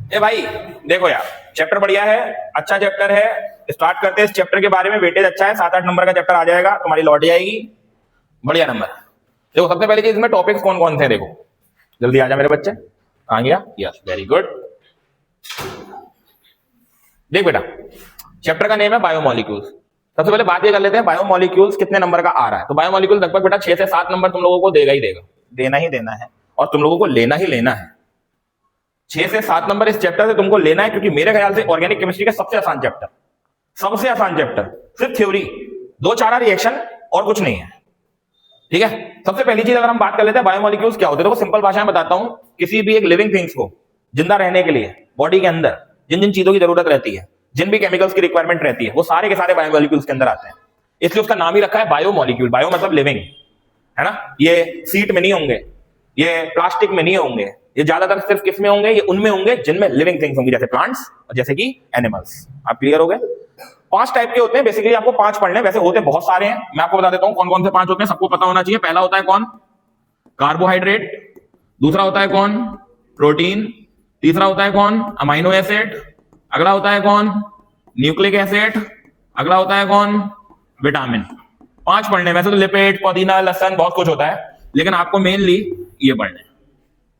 ए भाई देखो यार, चैप्टर बढ़िया है, अच्छा चैप्टर है। स्टार्ट करते हैं इस चैप्टर के बारे में। वेटेज अच्छा है, 7-8 नंबर का चैप्टर आ जाएगा, तुम्हारी लौट जाएगी बढ़िया नंबर। देखो सबसे पहले चीज इसमें टॉपिक्स कौन कौन से, देखो जल्दी आ जा मेरे बच्चे। आ गया, यस वेरी गुड। देख बेटा, चैप्टर का नेम है बायोमोलिक्यूल्स। सबसे पहले बात ये कर लेते हैं बायोमोलिक्यूल्स कितने नंबर का आ रहा है। तो बायोमोलिक्यूल लगभग बेटा 6 से 7 नंबर तुम लोगों को देगा ही देगा, देना ही देना है, और तुम लोगों को लेना ही लेना है। 6 से 7 नंबर इस चैप्टर से तुमको लेना है, क्योंकि मेरे ख्याल से ऑर्गेनिक केमिस्ट्री का सबसे आसान चैप्टर, सबसे आसान चैप्टर। सिर्फ थ्योरी, 2-4 रिएक्शन और कुछ नहीं है, ठीक है। सबसे पहली चीज अगर हम बात कर लेते हैं बायोमोलिक्यूल्स क्या होते हैं, तो सिंपल भाषा में बताता हूं। किसी भी एक लिविंग थिंग्स को जिंदा रहने के लिए बॉडी के अंदर जिन जिन चीजों की जरूरत रहती है, जिन भी केमिकल्स की रिक्वायरमेंट रहती है, वो सारे के सारे बायोमोलिक्यूल्स के अंदर आते हैं। इसलिए उसका नाम ही रखा है बायोमोलिक्यूल। बायो मतलब लिविंग, है ना। ये सीट में नहीं होंगे, ये प्लास्टिक में नहीं होंगे, ये ज्यादातर सिर्फ किस में होंगे, ये उनमें होंगे जिनमें लिविंग थिंग्स होंगी, जैसे प्लांट्स और जैसे कि एनिमल्स। आप क्लियर हो गए। 5 टाइप के होते हैं बेसिकली, आपको 5 पढ़ने, वैसे होते बहुत सारे हैं। मैं आपको बता देता हूं कौन कौन से 5 होते हैं, सबको पता होना चाहिए। पहला होता है कौन, कार्बोहाइड्रेट। दूसरा होता है कौन, प्रोटीन। तीसरा होता है कौन, अमाइनो एसिड। अगला होता है कौन, न्यूक्लिक एसिड। अगला होता है कौन, विटामिन। 5 पढ़ने, वैसे तो लिपिड, पुदीना, लहसुन बहुत कुछ होता है, लेकिन आपको मेनली ये पढ़ने,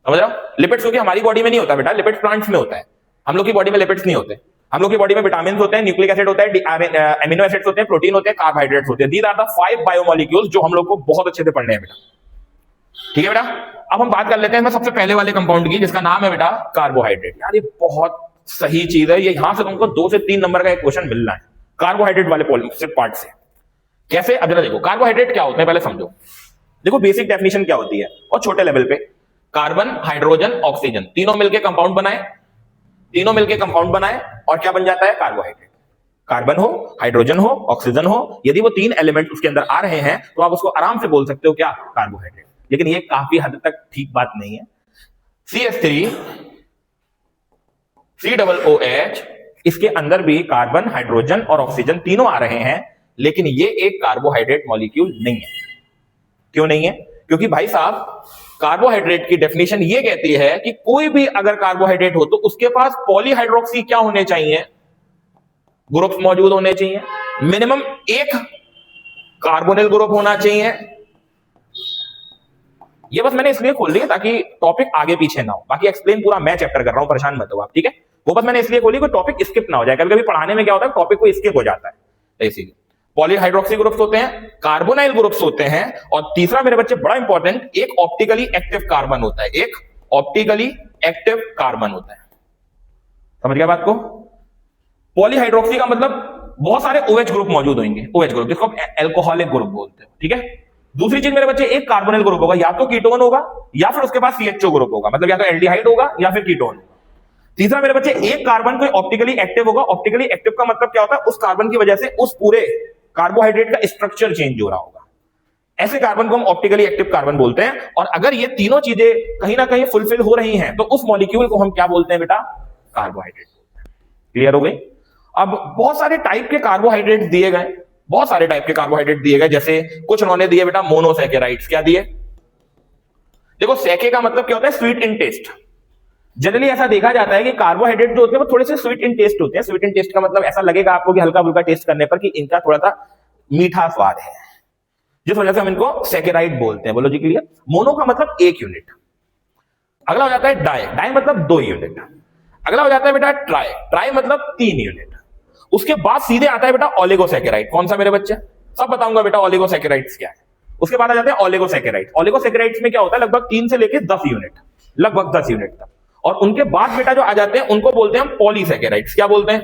समझ रहे हो। लिपिड्स क्योंकि हमारी बॉडी में नहीं होता बेटा, लिपिड्स प्लांट्स में होता है। हम लोग की बॉडी में लिपिड्स नहीं होते। हम लोग की बॉडी में विटामिन होते हैं, न्यूक्लिक एसिड होता है, एमिनो एसिड्स होते हैं, प्रोटीन होते हैं, कार्बोहाइड्रेट्स होते हैं। दीज आर द 5 बायोमोलिक्यूल्स जो हम लोग को बहुत अच्छे से पढ़ने हैं बेटा, ठीक है बेटा। अब हम बात कर लेते हैं सबसे पहले वाले कंपाउंड की, जिसका नाम है बेटा कार्बोहाइड्रेट। यार ये बहुत सही चीज है, ये यहां से तुमको 2 से 3 नंबर का एक क्वेश्चन मिलना है कार्बोहाइड्रेट वाले पार्ट से। कैसे, अब जरा देखो कार्बोहाइड्रेट क्या होते हैं पहले समझो। देखो बेसिक डेफिनेशन क्या होती है, और छोटे लेवल पे कार्बन, हाइड्रोजन, ऑक्सीजन, तीनों मिलके कंपाउंड बनाए, तीनों मिलके कंपाउंड बनाए और क्या बन जाता है, कार्बोहाइड्रेट। कार्बन हो, हाइड्रोजन हो, ऑक्सीजन हो, यदि वो 3 एलिमेंट उसके अंदर आ रहे हैं तो आप उसको आराम से बोल सकते हो क्या, कार्बोहाइड्रेट। लेकिन ये काफी हद तक ठीक बात नहीं है। CH3 COOH, इसके अंदर भी कार्बन, हाइड्रोजन और ऑक्सीजन तीनों आ रहे हैं, लेकिन ये एक कार्बोहाइड्रेट मॉलिक्यूल नहीं है। क्यों नहीं है, क्योंकि भाई साहब कार्बोहाइड्रेट की डेफिनेशन ये कहती है कि कोई भी अगर कार्बोहाइड्रेट हो तो उसके पास पॉलीहाइड्रोक्सी क्या होने चाहिए, ग्रुप्स मौजूद होने चाहिए। मिनिमम एक कार्बोनिल ग्रुप होना चाहिए। ये बस मैंने इसलिए खोल दी ताकि टॉपिक आगे पीछे ना हो, बाकी एक्सप्लेन पूरा मैं चैप्टर कर रहा हूं, परेशान मत हो आप, ठीक है। वो बस मैंने इसलिए खोली कोई टॉपिक स्किप ना हो जाए। कभी कभी पढ़ाने में क्या होता है, टॉपिक को स्किप हो जाता है। इसीलिए पॉलीहाइड्रोक्सी ग्रुप्स होते हैं, कार्बोनाइल ग्रुप्स होते हैं, और तीसरा मेरे बच्चे बड़ा इंपॉर्टेंट, एक ऑप्टिकली एक्टिव कार्बन होता है। एक ऑप्टिकली एक्टिव कार्बन होता है, समझ गया बात को। पॉलीहाइड्रोक्सी का मतलब बहुत सारे OH ग्रुप मौजूद होंगे, OH ग्रुप जिसको एल्कोहलिक ग्रुप बोलते हैं, ठीक है। दूसरी चीज मेरे बच्चे, एक कार्बोनिल ग्रुप होगा, या तो कीटोन होगा या फिर उसके पास CHO ग्रुप होगा, मतलब या तो एल्डिहाइड होगा या फिर कीटोन होगा। तीसरा मेरे बच्चे, एक कार्बन कोई ऑप्टिकली एक्टिव होगा। ऑप्टिकली एक्टिव का मतलब क्या होता है, उस कार्बन की वजह से उस पूरे कार्बोहाइड्रेट का स्ट्रक्चर चेंज हो रहा होगा। ऐसे कार्बन को हम ऑप्टिकली एक्टिव कार्बन बोलते हैं। और अगर ये तीनों चीजें कहीं ना कहीं फुलफिल हो रही हैं तो उस मॉलिक्यूल को हम क्या बोलते हैं बेटा, कार्बोहाइड्रेट बोलते हैं। क्लियर हो गई। अब बहुत सारे टाइप के कार्बोहाइड्रेट दिए गए, बहुत सारे टाइप के कार्बोहाइड्रेट दिए गए, जैसे कुछ उन्होंने दिए बेटा मोनोसैकेराइड्स। क्या दिए, देखो सैके का मतलब क्या होता है, स्वीट इन टेस्ट। जनरली ऐसा देखा जाता है कि कार्बोहाइड्रेट जो होते हैं वो थोड़े से स्वीट इन टेस्ट होते हैं। स्वीट इन टेस्ट का मतलब ऐसा लगेगा आपको कि हल्का फुल्का टेस्ट करने पर कि इनका थोड़ा सा मीठा स्वाद है, जिस वजह से हम इनको सैकेराइड बोलते हैं। बोलो जी क्लियर। मोनो का मतलब 1 यूनिट। अगला हो जाता है डाई, डाई मतलब 2 यूनिट। अगला हो जाता है बेटा ट्राई, ट्राई मतलब 3 यूनिट। उसके बाद सीधे आता है बेटा ओलिगोसैकेराइड। कौन सा मेरे बच्चे, सब बताऊंगा बेटा ओलिगोसैकेराइड्स क्या है। उसके बाद आ जाते हैं ओलिगोसैकेराइड्स। ओलिगोसैकेराइड्स में क्या होता है, लगभग 3 से लेकर 10 यूनिट, लगभग 10 यूनिट तक। और उनके बाद बेटा जो आ जाते हैं उनको बोलते हैं हम पॉलीसैकेराइड्स। क्या बोलते हैं,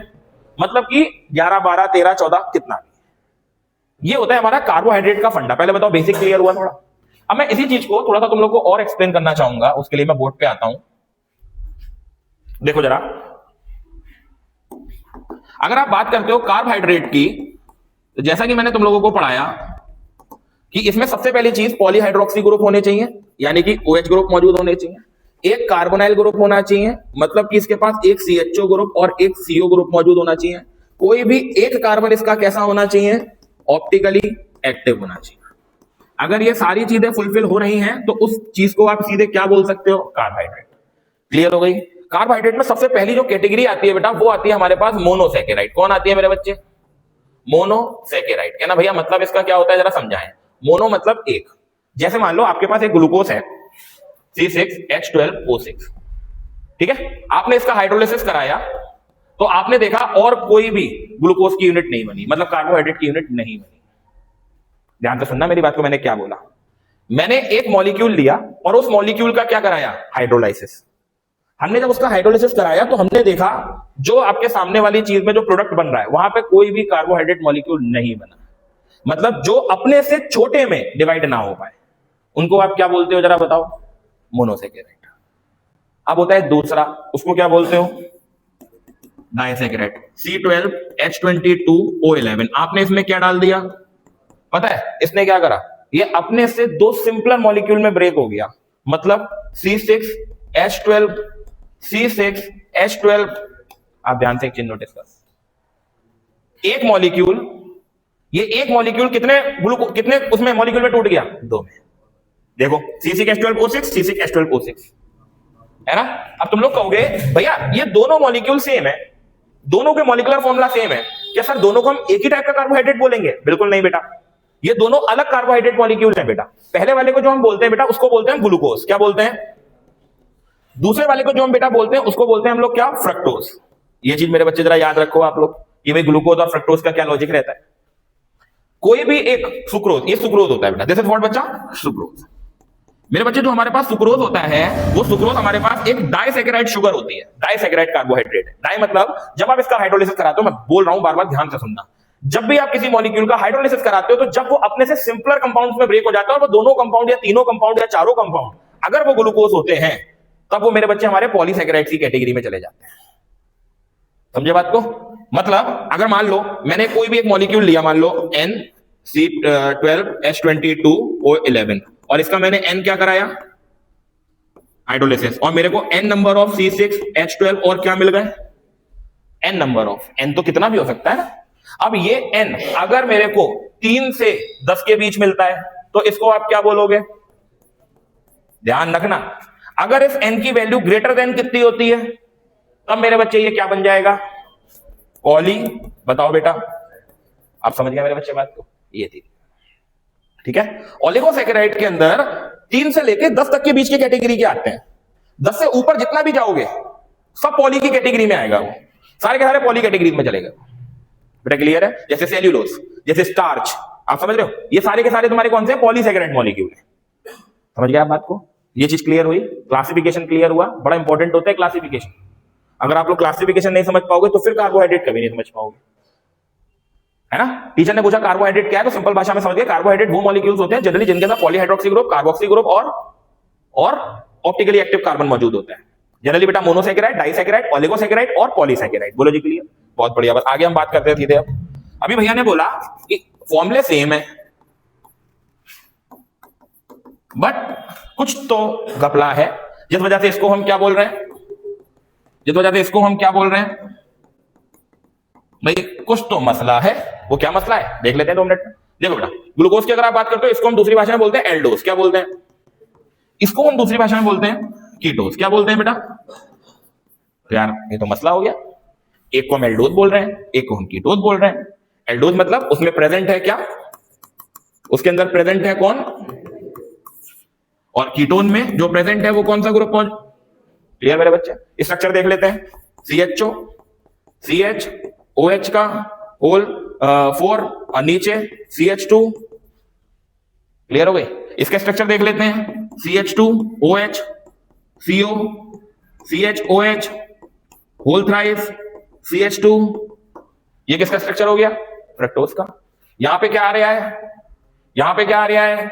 मतलब कि 11, 12, 13, 14 कितना भी। ये होता है हमारा कार्बोहाइड्रेट का फंडा। पहले बताओ बेसिक क्लियर हुआ थोड़ा। अब मैं इसी चीज को थोड़ा सा तुम लोग को और एक्सप्लेन करना चाहूंगा, उसके लिए मैं बोर्ड पे आता हूं। देखो जरा, अगर आप बात करते हो कार्बोहाइड्रेट की, तो जैसा कि मैंने तुम लोगों को पढ़ाया कि इसमें सबसे पहली चीज पॉलीहाइड्रोक्सी ग्रुप होने चाहिए, यानी कि OH ग्रुप मौजूद होने चाहिए। एक कार्बोनाइल ग्रुप होना चाहिए, मतलब कि इसके पास एक CHO ग्रुप और एक CO ग्रुप मौजूद होना चाहिए। कोई भी एक कार्बन इसका कैसा होना चाहिए, ऑप्टिकली एक्टिव होना चाहिए। अगर ये सारी चीजें फुलफिल हो रही हैं तो उस चीज को आप सीधे क्या बोल सकते हो, कार्बोहाइड्रेट। क्लियर हो गई। कार्बोहाइड्रेट में सबसे पहली जो कैटेगरी आती है बेटा वो आती है हमारे पास मोनोसैकेराइड। कौन आती है मेरे बच्चे? मोनोसैकेराइड। कहना भैया मतलब इसका क्या होता है, जरा समझाएं। मोनो मतलब एक। जैसे मान लो आपके पास एक ग्लूकोज है C6H12O6, ठीक है, आपने इसका हाइड्रोलिसिस कराया तो आपने देखा और कोई भी ग्लूकोज की यूनिट नहीं बनी, मतलब कार्बोहाइड्रेट की यूनिट नहीं बनी। ध्यान से सुनना मेरी बात को, मैंने क्या बोला। मैंने एक मॉलिक्यूल लिया और उस मॉलिक्यूल का क्या कराया? हाइड्रोलाइसिस। हमने जब उसका हाइड्रोलिसिस कराया तो हमने देखा जो आपके सामने वाली चीज में जो प्रोडक्ट बन रहा है वहां पे कोई भी कार्बोहाइड्रेट मॉलिक्यूल नहीं बना, मतलब जो अपने से छोटे में डिवाइड ना हो पाए, उनको आप क्या बोलते हो जरा बताओ? मोनोसैकेराइड। अब होता है दूसरा, उसको क्या बोलते हो? डाइसैकेराइड। C12H22O11। आपने इसमें क्या डाल दिया पता है? इसने क्या करा, ये अपने से दो सिंपलर मॉलिक्यूल में ब्रेक हो गया, मतलब C6H12 C6H12। आप ध्यान से एक चीज नोटिस कर, एक मॉलिक्यूल, ये एक मॉलिक्यूल कितने उसमें मॉलिक्यूल में टूट गया? दो में। देखो C6H12O6 C6H12O6 है ना। अब तुम लोग कहोगे भैया ये दोनों मॉलिक्यूल सेम है, दोनों के मॉलिक्यूलर फॉर्मूला सेम है, क्या सर दोनों को हम एक ही टाइप का कार्बोहाइड्रेट बोलेंगे? बिल्कुल नहीं बेटा, ये दोनों अलग कार्बोहाइड्रेट मॉलिक्यूल हैं बेटा। पहले वाले को जो हम बोलते हैं बेटा उसको बोलते हैं ग्लूकोज। क्या बोलते हैं? दूसरे वाले को जो हम बेटा बोलते हैं उसको बोलते हैं हम लोग क्या? फ्रक्टोज। ये चीज मेरे बच्चे जरा याद रखो आप लोग, ये भाई ग्लूकोज और फ्रक्टोज का क्या लॉजिक रहता है। कोई भी एक सुक्रोज, ये सुक्रोज होता है बेटा, दिस इज व्हाट बच्चा? सुक्रोज। मेरे बच्चे जो हमारे पास सुक्रोज होता है वो सुक्रोज हमारे पास एक डाइसैकेराइड शुगर होती है, डाइसैकेराइड कार्बोहाइड्रेट है। डाई मतलब जब आप इसका हाइड्रोलिसिस कराते हो, मैं बोल रहा हूं बार बार ध्यान से सुनना, जब भी आप किसी मॉलिक्यूल का हाइड्रोलिसिस कराते हो तो जब वो अपने से सिंपलर कंपाउंड्स में ब्रेक हो जाता है और वो दोनों कंपाउंड या तीनों कंपाउंड या चारों कंपाउंड अगर वो ग्लूकोज होते हैं तब वो मेरे बच्चे हमारे पॉलीसैकेराइड की कैटेगरी में चले जाते हैं। समझे बात को? मतलब अगर मान लो मैंने कोई भी एक मॉलिक्यूल लिया, मान लो NC12H22O11 और इसका मैंने N क्या कराया? हाइड्रोलिसिस, और मेरे को N नंबर ऑफ C6H12 और क्या मिल गए? N नंबर ऑफ, N तो कितना भी हो सकता है ना। अब ये N अगर मेरे को 3 से 10 के बीच मिलता है तो इसको आप क्या बोलोगे? ध्यान रखना, अगर इस N की वैल्यू ग्रेटर देन कितनी होती है तब मेरे बच्चे ये क्या बन जाएगा? पॉली। बताओ बेटा, आप समझ गए मेरे बच्चे बात को? ये थी, ठीक है। ओलिगोसैकेराइड के अंदर 3 से लेके 10 तक के बीच की कैटेगरी के आते हैं। 10 से ऊपर जितना भी जाओगे सब पॉली की कैटेगरी में आएगा, वो सारे के सारे पॉली कैटेगरी में चलेगा बेटा। क्लियर है? जैसे सेल्यूलोज, जैसे स्टार्च, आप समझ रहे हो, ये सारे के सारे तुम्हारे कौन से? पॉलीसैकेराइड मॉलिक्यूल है। समझ गया आप बात को? ये चीज क्लियर हुई? क्लासिफिकेशन क्लियर हुआ? बड़ा इंपॉर्टेंट होता है क्लासिफिकेशन। अगर आप लोग क्लासिफिकेशन नहीं समझ पाओगे तो फिर कार्बोहाइड्रेट कभी नहीं समझ पाओगे, है ना। टीचर ने पूछा कार्बोहाइड्रेट क्या है, तो सिंपल भाषा में समझ गए, कार्बोहाइड्रेट वो मॉलिक्यूल्स होते हैं जनरली जिनके अंदर पॉलीहाइड्रोक्सी ग्रुप, कार्बोक्सी ग्रुप और ऑप्टिकली एक्टिव कार्बन मौजूद होता है। जनरली बेटा मोनोसैकेराइड, डाइसैकेराइड, ओलिगोसैकेराइड और पॉलीसैकेराइड। बोलो जी क्लियर? बहुत बढ़िया। बस आगे हम बात करते हैं सीधे। अभी भैया ने बोला कि फॉर्मूले सेम है बट कुछ तो घपला है, जिस वजह से इसको हम क्या बोल रहे हैं? भाई कुछ तो मसला है। वो क्या मसला है देख लेते हैं 2 मिनट में। देखो बेटा, ग्लूकोज की अगर आप बात करते हो इसको हम दूसरी भाषा में बोलते हैं एल्डोज। क्या बोलते हैं? इसको हम दूसरी भाषा में बोलते हैं कीटोज। क्या बोलते हैं बेटा? तो यार ये तो मसला हो गया, एक को हम एल्डोज बोल रहे हैं, एक को हम कीटोज बोल रहे हैं। एल्डोज मतलब उसमें प्रेजेंट है क्या? उसके अंदर प्रेजेंट है कौन? और कीटोन में जो प्रेजेंट है वो कौन सा ग्रुप? क्लियर मेरे बच्चे? स्ट्रक्चर देख लेते हैं। CHO, CHOH का होल 4 और नीचे CH2। क्लियर हो गई? इसका स्ट्रक्चर देख लेते हैं। CH2OH, CO, CHOH whole thrice, CH2। ये किसका स्ट्रक्चर हो गया? फ्रक्टोज का। यहां पे क्या आ रहा है?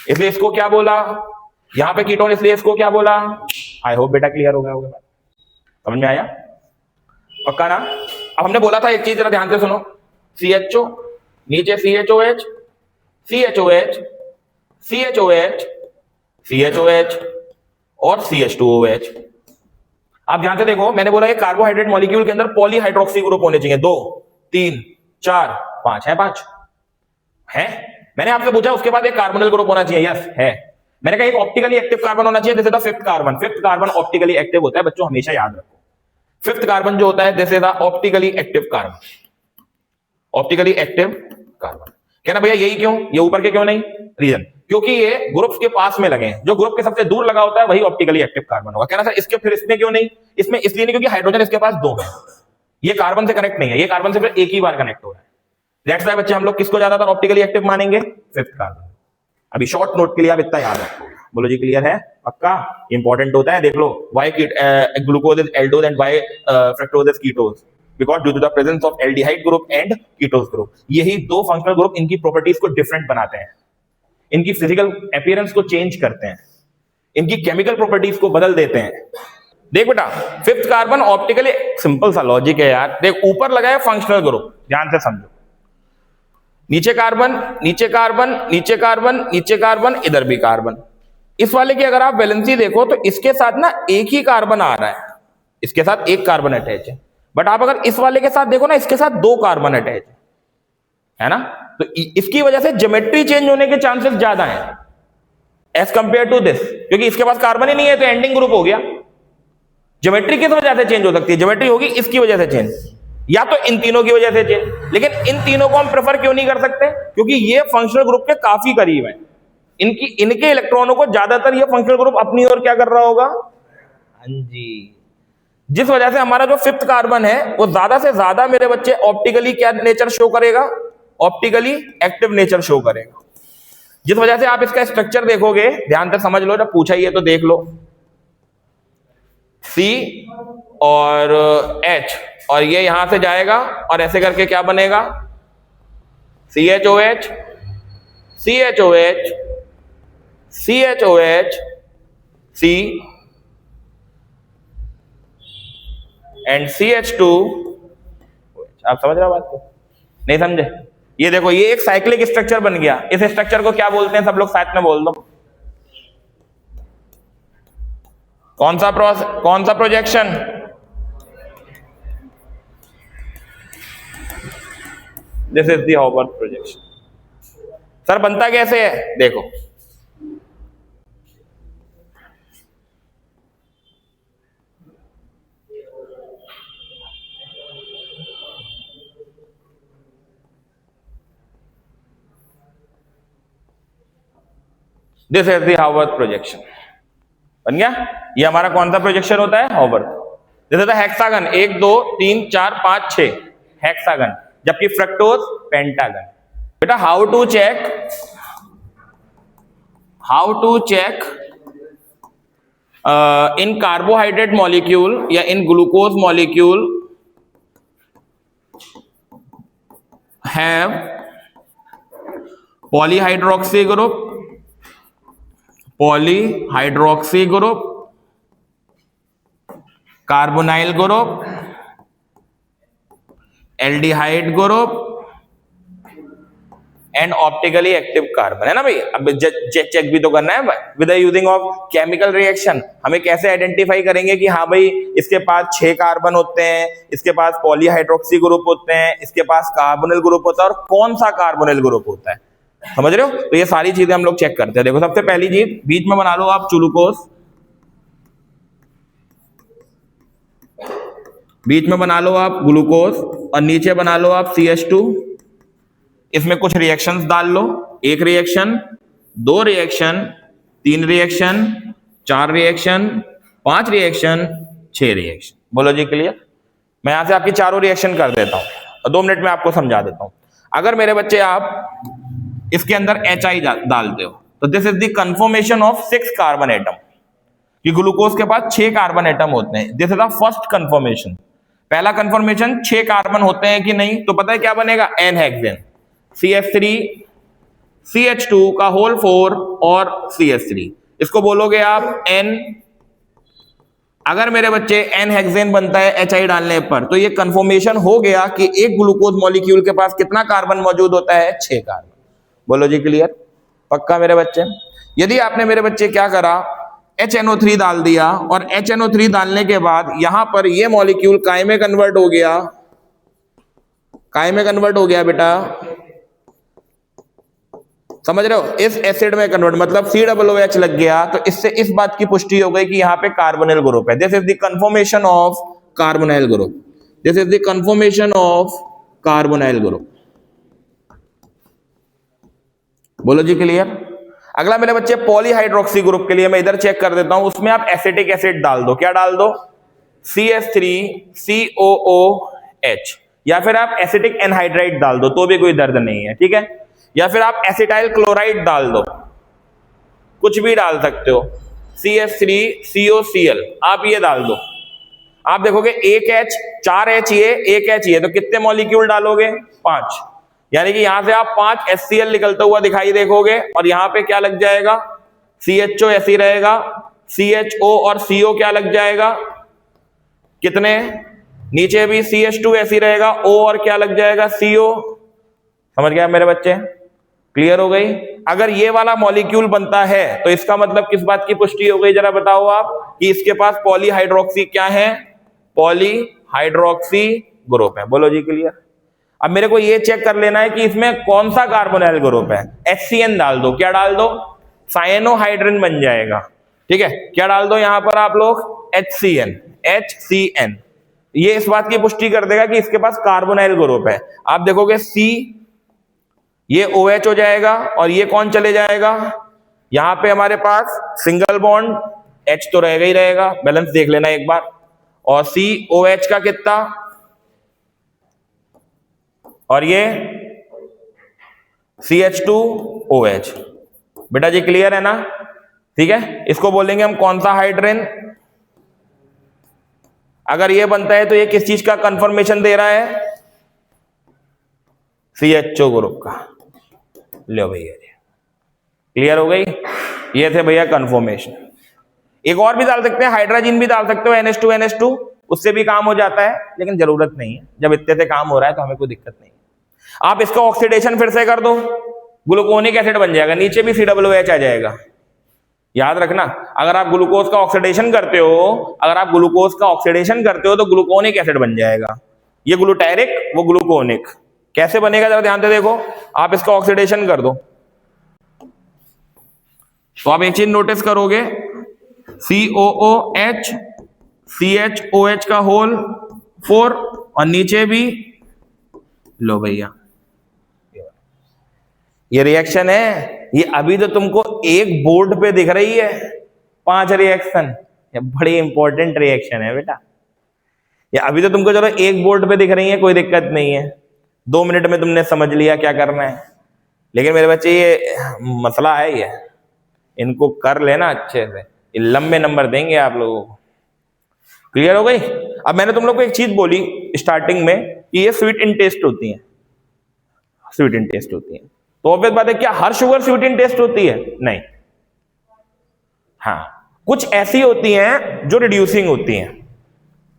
इसलिए इसको क्या बोला? यहां पे कीटोन, इसलिए इसको क्या बोला? आई होप बेटा क्लियर हो गया होगा, समझ में आया? पक्का ना? अब हमने बोला था एक चीज जरा ध्यान से सुनो, CHO नीचे CHOH, CHOH, CHOH, CHOH और CH2OH। आप ध्यान से देखो, मैंने बोला एक कार्बोहाइड्रेट मॉलिक्यूल के अंदर पॉलीहाइड्रोक्सी ग्रुप होने चाहिए 2, 3, 4, 5 है। 5 है। मैंने आपसे पूछा उसके बाद एक कार्बोनिल ग्रुप होना चाहिए, यस है। मैंने कहा एक ऑप्टिकली एक्टिव कार्बन होना चाहिए, this is the fifth carbon. Fifth carbon optically active होता है बच्चों, हमेशा याद रखो। फिफ्थ कार्बन जो होता है this is the optically active carbon, optically active carbon. कहना भैया यही क्यों, ये ऊपर के क्यों नहीं? रीजन, क्योंकि ये ग्रुप्स के पास में लगे हैं, जो ग्रुप के सबसे दूर लगा होता है वही ऑप्टिकली एक्टिव कार्बन होगा। कहना सर इसके फिर इसमें क्यों नहीं? इसमें इसलिए नहीं क्योंकि हाइड्रोजन इसके पास दो है, ये कार्बन से कनेक्ट नहीं है, ये कार्बन से फिर एक ही बार कनेक्ट हो रहा है। दैट्स व्हाई बच्चे हम लोग किसको ज्यादातर ऑप्टिकली एक्टिव मानेंगे? Fifth carbon. अभी शॉर्ट नोट के लिए आप इतना याद रखो। बोलो जी क्लियर है? पक्का इंपॉर्टेंट होता है। देख लो, why glucose is aldose and why fructose is ketose, because due to the presence of aldehyde group and ketose group. यही दो फंक्शनल ग्रुप इनकी प्रॉपर्टीज को डिफरेंट बनाते हैं, इनकी फिजिकल अपीयरेंस को चेंज करते हैं, इनकी केमिकल प्रॉपर्टीज को बदल देते हैं। देख बेटा, फिफ्थ कार्बन ऑप्टिकली, सिंपल सा लॉजिक है यार। देख ऊपर लगा है फंक्शनल ग्रुप, ध्यान से समझो, नीचे कार्बन, नीचे कार्बन, नीचे कार्बन, नीचे कार्बन, इधर भी कार्बन। इस वाले की अगर आप वैलेंसी देखो तो इसके साथ ना एक ही कार्बन आ रहा है, इसके साथ एक कार्बन अटैच है। बट आप अगर इस वाले के साथ देखो ना, इसके साथ दो कार्बन अटैच है ना, तो इसकी वजह से ज्योमेट्री चेंज होने के चांसेस ज्यादा हैं एज कंपेयर टू दिस, क्योंकि इसके पास कार्बन ही नहीं है तो एंडिंग ग्रुप हो गया। ज्योमेट्री किस वजह से चेंज हो सकती है? ज्योमेट्री होगी इसकी वजह से चेंज, या तो इन तीनों की वजह से चेंज। लेकिन इन तीनों को हम प्रेफर क्यों नहीं कर सकते? क्योंकि ये फंक्शनल ग्रुप के काफी करीब है, इनके इलेक्ट्रॉनों को ज्यादातर ये फंक्शनल ग्रुप अपनी ओर क्या कर रहा होगा? हाँ जी। जिस वजह से हमारा जो फिफ्थ कार्बन है वो ज्यादा से ज्यादा मेरे बच्चे ऑप्टिकली क्या नेचर शो करेगा? ऑप्टिकली एक्टिव नेचर शो करेगा। जिस वजह से आप इसका स्ट्रक्चर देखोगे, ध्यान से समझ लो, जब पूछा ही है तो देख लो, C और H, और ये यहां से जाएगा और ऐसे करके क्या बनेगा? CHOH, CHOH, CHOH, C and CH2। आप समझ रहे हो बात को? नहीं समझे? ये देखो, ये एक साइक्लिक स्ट्रक्चर बन गया। इस स्ट्रक्चर को क्या बोलते हैं? सब लोग साथ में बोल दो। कौन सा projection? This is the Haworth projection. Sir बनता कैसे है? देखो, this is the Haworth projection. बन गया? ये हमारा कौन सा प्रोजेक्शन होता है? Haworth. This is the hexagon, 1 2 3 4 5 6 hexagon, जबकि फ्रक्टोज पेंटागन। बेटा how to check in carbohydrate molecule या in glucose molecule have polyhydroxy group, carbonyl group, aldehyde group and optically active carbon, है ना भाई? अब चेक भी तो करना है with the using of chemical reaction. हमें कैसे आइडेंटिफाई करेंगे कि हाँ भाई इसके पास 6 कार्बन होते हैं, इसके पास पॉलीहाइड्रोक्सी ग्रुप होते हैं, इसके पास कार्बोनिल ग्रुप होता है, और कौन सा कार्बोनिल ग्रुप होता है? समझ रहे हो? तो ये सारी चीजें हम लोग चेक करते हैं। देखो, सबसे पहली चीज, बीच में बना लो आप ग्लूकोज, बीच में बना लो आप ग्लूकोज और नीचे बना लो आप CH2। इसमें कुछ रिएक्शंस डाल लो, 1 reaction, 2 reaction, 3 reaction, 4 reaction, 5 reaction, 6 reaction. बोलो जी क्लियर? मैं यहां से आपकी चारों रिएक्शन कर देता हूं और 2 मिनट में आपको समझा देता हूं। अगर मेरे बच्चे आप इसके अंदर HI डालते हो तो this is the conformation of 6 carbon atom, कि ग्लूकोज के पास 6 कार्बन एटम होते हैं। This is the first conformation, पहला कन्फर्मेशन 6 कार्बन होते हैं कि नहीं, तो पता है क्या बनेगा? N हेक्सेन, CH3, CH2 का होल 4 और CH3, इसको बोलोगे आप N। अगर मेरे बच्चे N हेक्सेन बनता है HI डालने पर, तो ये कंफर्मेशन हो गया कि एक ग्लूकोज मॉलिक्यूल के पास कितना कार्बन मौजूद होता है? 6 कार्बन। बोलो जी क्लियर? पक्का मेरे बच्चे? यदि आपने मेरे बच्चे क्या करा, HNO3 डाल दिया, और HNO3 डालने के बाद यहां पर ये मॉलिक्यूल काय में कन्वर्ट हो गया, काय में कन्वर्ट हो गया बेटा? समझ रहे हो, इस एसिड में कन्वर्ट, मतलब COOH लग गया तो इससे इस बात की पुष्टि हो गई कि यहाँ पे कार्बोनिल ग्रुप है। This is the confirmation of carbonyl group, this is the confirmation of carbonyl group. बोलो जी क्लियर। अगला मेरे बच्चे पॉलीहाइड्रोक्सी ग्रुप के लिए मैं इधर चेक कर देता हूं, उसमें आप एसिटिक एसिड डाल दो। क्या डाल दो? CH3COOH, या फिर आप एसिटिक एनहाइड्राइड डाल दो तो भी कोई दर्द नहीं है, ठीक है। या फिर आप एसिटाइल क्लोराइड डाल दो, कुछ भी डाल सकते हो, CH3COCl आप ये डाल दो। आप देखोगे एक H, 4 H ये, एक H ये, तो कितने मॉलिक्यूल डालोगे? 5। यानी कि यहां से आप 5 HCl निकलता हुआ दिखाई देखोगे, और यहां पे क्या लग जाएगा? CHO ऐसी रहेगा, CHO और CO क्या लग जाएगा? कितने? नीचे भी CH2 ऐसी रहेगा, O और क्या लग जाएगा? CO। समझ गया मेरे बच्चे? क्लियर हो गई। अगर ये वाला मॉलिक्यूल बनता है तो इसका मतलब किस बात की पुष्टि हो गई, जरा बताओ आप, कि इसके पास पॉलीहाइड्रोक्सी क्या है? पॉलीहाइड्रोक्सी ग्रुप है। बोलो जी क्लियर। अब मेरे को ये चेक कर लेना है कि इसमें कौन सा कार्बोनाइल ग्रुप है। HCN डाल दो। क्या डाल दो? साइनोहाइड्रिन बन जाएगा, ठीक है। क्या डाल दो यहां पर आप लोग? HCN। ये इस बात की पुष्टि कर देगा कि इसके पास कार्बोनाइल ग्रुप है। आप देखोगे C, ये OH हो जाएगा, और ये कौन चले जाएगा? यहां पे हमारे पास सिंगल बॉन्ड H तो रहेगा ही रहेगा, बैलेंस देख लेना एक बार। और COH का कितना, और ये CH2OH। बेटा जी क्लियर है ना? ठीक है। इसको बोलेंगे हम कौन सा हाइड्रेन। अगर ये बनता है तो ये किस चीज का कंफर्मेशन दे रहा है? CHO ग्रुप का। लो भैया जी, क्लियर हो गई। ये थे भैया कंफर्मेशन। एक और भी डाल सकते हैं, हाइड्रोजन भी डाल सकते हो, NH2NH2, उससे भी काम हो जाता है, लेकिन जरूरत नहीं है। जब इतने से काम हो रहा है तो हमें कोई दिक्कत नहीं है। आप इसका ऑक्सीडेशन फिर से कर दो, ग्लूकोनिक एसिड बन जाएगा, नीचे भी COOH आ जाएगा। याद रखना, अगर आप ग्लूकोज का ऑक्सीडेशन करते हो, अगर आप ग्लूकोज का ऑक्सीडेशन करते हो तो ग्लूकोनिक एसिड बन जाएगा। ये ग्लूटैरिक, वो ग्लूकोनिक। कैसे बनेगा जरा ध्यान से देखो। आप इसका ऑक्सीडेशन कर दो तो आप एक चीज नोटिस करोगे, COOH CHOH का होल 4, और नीचे भी, लो भैया ये रिएक्शन है। ये अभी तो तुमको एक बोर्ड पे दिख रही है 5 रिएक्शन, ये बड़ी इंपॉर्टेंट रिएक्शन है बेटा। ये अभी तो तुमको चलो एक बोर्ड पे दिख रही है, कोई दिक्कत नहीं है, 2 मिनट में तुमने समझ लिया क्या करना है। लेकिन मेरे बच्चे ये मसला है, ये इनको कर लेना अच्छे से, ये लंबे नंबर देंगे आप लोगों को। क्लियर हो गई। अब मैंने तुम लोग को एक चीज बोली स्टार्टिंग में कि ये स्वीट इन टेस्ट होती है, स्वीट इन टेस्ट होती है। तो ऑब्वियस बात है, क्या हर शुगर स्वीट इन टेस्ट होती है? नहीं। हाँ, कुछ ऐसी होती हैं जो रिड्यूसिंग होती हैं,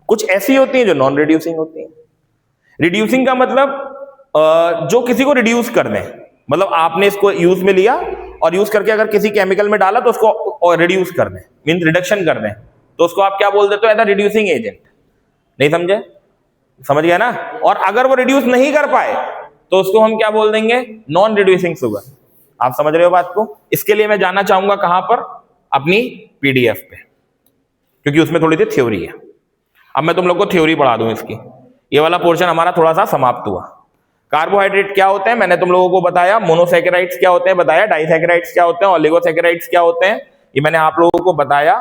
कुछ ऐसी होती हैं जो नॉन रिड्यूसिंग होती हैं। रिड्यूसिंग का मतलब जो किसी को रिड्यूस कर दें, मतलब आपने इसको यूज में लिया और यूज करके अगर किसी केमिकल में डाला तो उसको रिड्यूस कर दें, मीन रिडक्शन कर दें, तो उसको आप क्या बोल देते हो? As a reducing agent. नहीं समझे? समझ गया ना? और अगर वो रिड्यूस नहीं कर पाए तो उसको हम क्या बोल देंगे? Non reducing sugar. आप समझ रहे हो बात को? इसके लिए मैं जाना चाहूंगा कहां पर? अपनी PDF पे, क्योंकि उसमें थोड़ी सी थ्योरी है। अब मैं तुम लोग को थ्योरी पढ़ा दूं इसकी। ये वाला पोर्शन हमारा थोड़ा सा समाप्त हुआ। कार्बोहाइड्रेट क्या होते हैं मैंने तुम लोगों को बताया, मोनोसैकेराइड्स क्या होते हैं बताया, डाइसैकेराइड्स क्या होते हैं, ओलिगोसैकेराइड्स क्या होते हैं, ये मैंने आप लोगों को बताया।